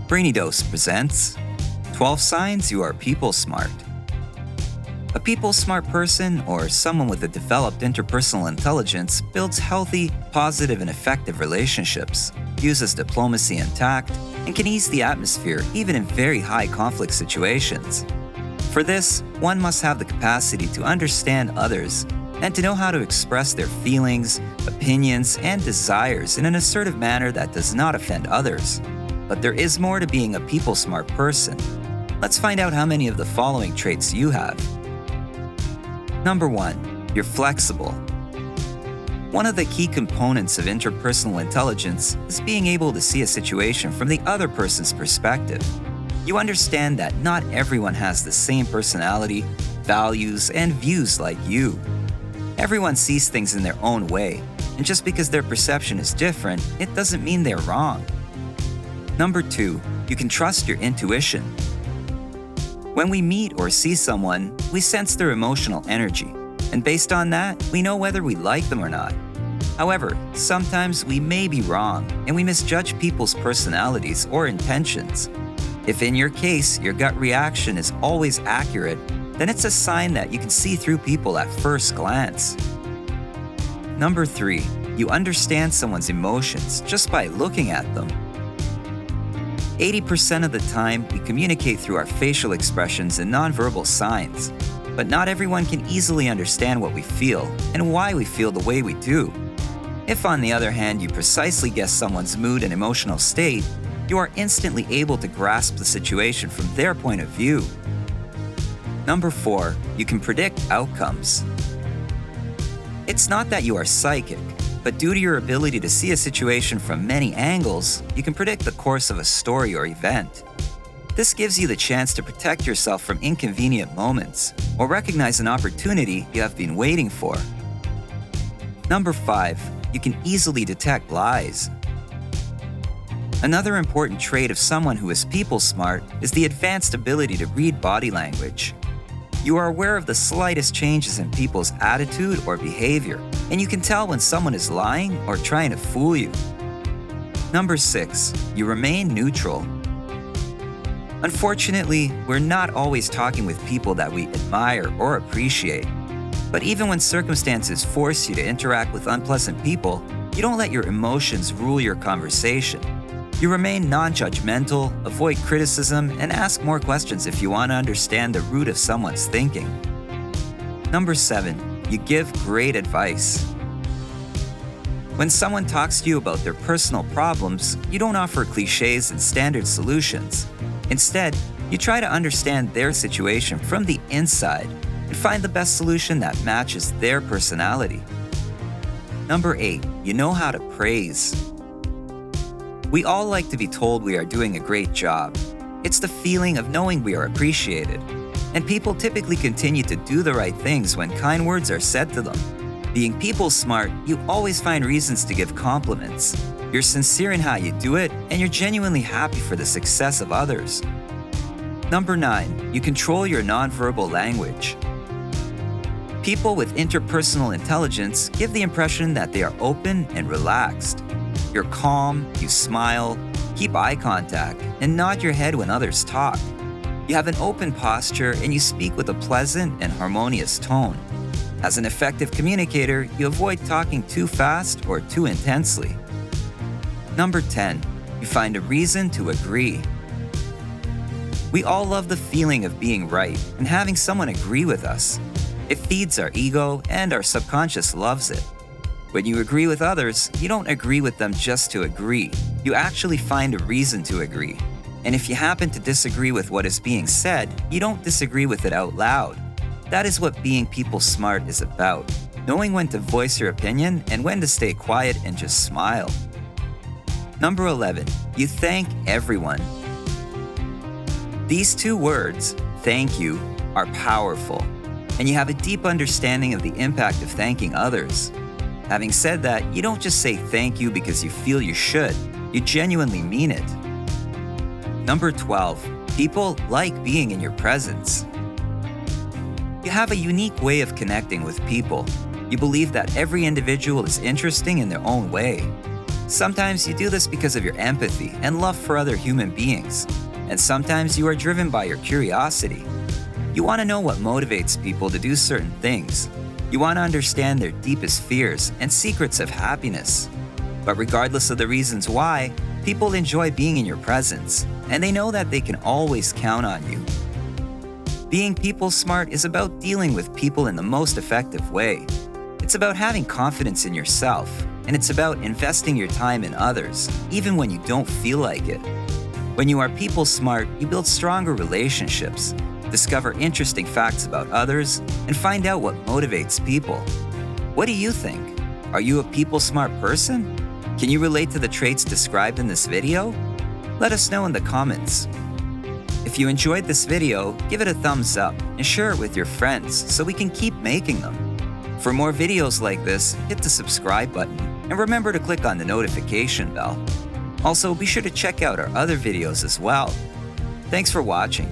BRAINY Dose presents 12 Signs You Are People Smart. A people smart person, or someone with a developed interpersonal intelligence, builds healthy, positive, and effective relationships, uses diplomacy and tact, and can ease the atmosphere even in very high conflict situations. For this, one must have the capacity to understand others and to know how to express their feelings, opinions, and desires in an assertive manner that does not offend others. But there is more to being a people smart person. Let's find out how many of the following traits you have. Number 1, you're flexible. One of the key components of interpersonal intelligence is being able to see a situation from the other person's perspective. You understand that not everyone has the same personality, values, and views like you. Everyone sees things in their own way, and just because their perception is different, it doesn't mean they're wrong. Number 2, you can trust your intuition. When we meet or see someone, we sense their emotional energy, and based on that, we know whether we like them or not. However, sometimes we may be wrong, and we misjudge people's personalities or intentions. If in your case, your gut reaction is always accurate, then it's a sign that you can see through people at first glance. Number 3, you understand someone's emotions just by looking at them. 80% of the time, we communicate through our facial expressions and nonverbal signs, but not everyone can easily understand what we feel and why we feel the way we do. If, on the other hand, you precisely guess someone's mood and emotional state, you are instantly able to grasp the situation from their point of view. Number 4, you can predict outcomes. It's not that you are psychic, but due to your ability to see a situation from many angles, you can predict the course of a story or event. This gives you the chance to protect yourself from inconvenient moments or recognize an opportunity you have been waiting for. Number 5, you can easily detect lies. Another important trait of someone who is people smart is the advanced ability to read body language. You are aware of the slightest changes in people's attitude or behavior, and you can tell when someone is lying or trying to fool you. Number 6, you remain neutral. Unfortunately, we're not always talking with people that we admire or appreciate. But even when circumstances force you to interact with unpleasant people, you don't let your emotions rule your conversation. You remain non-judgmental, avoid criticism, and ask more questions if you want to understand the root of someone's thinking. Number 7, you give great advice. When someone talks to you about their personal problems, you don't offer cliches and standard solutions. Instead, you try to understand their situation from the inside and find the best solution that matches their personality. Number 8, you know how to praise. We all like to be told we are doing a great job. It's the feeling of knowing we are appreciated. And people typically continue to do the right things when kind words are said to them. Being people smart, you always find reasons to give compliments. You're sincere in how you do it, and you're genuinely happy for the success of others. Number 9, you control your nonverbal language. People with interpersonal intelligence give the impression that they are open and relaxed. You're calm, you smile, keep eye contact, and nod your head when others talk. You have an open posture and you speak with a pleasant and harmonious tone. As an effective communicator, you avoid talking too fast or too intensely. Number 10, you find a reason to agree. We all love the feeling of being right and having someone agree with us. It feeds our ego and our subconscious loves it. When you agree with others, you don't agree with them just to agree. You actually find a reason to agree. And if you happen to disagree with what is being said, you don't disagree with it out loud. That is what being people smart is about. Knowing when to voice your opinion and when to stay quiet and just smile. Number 11, you thank everyone. These two words, thank you, are powerful. And you have a deep understanding of the impact of thanking others. Having said that, you don't just say thank you because you feel you should. You genuinely mean it. Number 12, people like being in your presence. You have a unique way of connecting with people. You believe that every individual is interesting in their own way. Sometimes you do this because of your empathy and love for other human beings, and sometimes you are driven by your curiosity. You want to know what motivates people to do certain things. You want to understand their deepest fears and secrets of happiness. But regardless of the reasons why, people enjoy being in your presence, and they know that they can always count on you. Being people smart is about dealing with people in the most effective way. It's about having confidence in yourself, and it's about investing your time in others, even when you don't feel like it. When you are people smart, you build stronger relationships, discover interesting facts about others, and find out what motivates people. What do you think? Are you a people smart person? Can you relate to the traits described in this video? Let us know in the comments. If you enjoyed this video, give it a thumbs up and share it with your friends so we can keep making them. For more videos like this, hit the subscribe button and remember to click on the notification bell. Also, be sure to check out our other videos as well. Thanks for watching.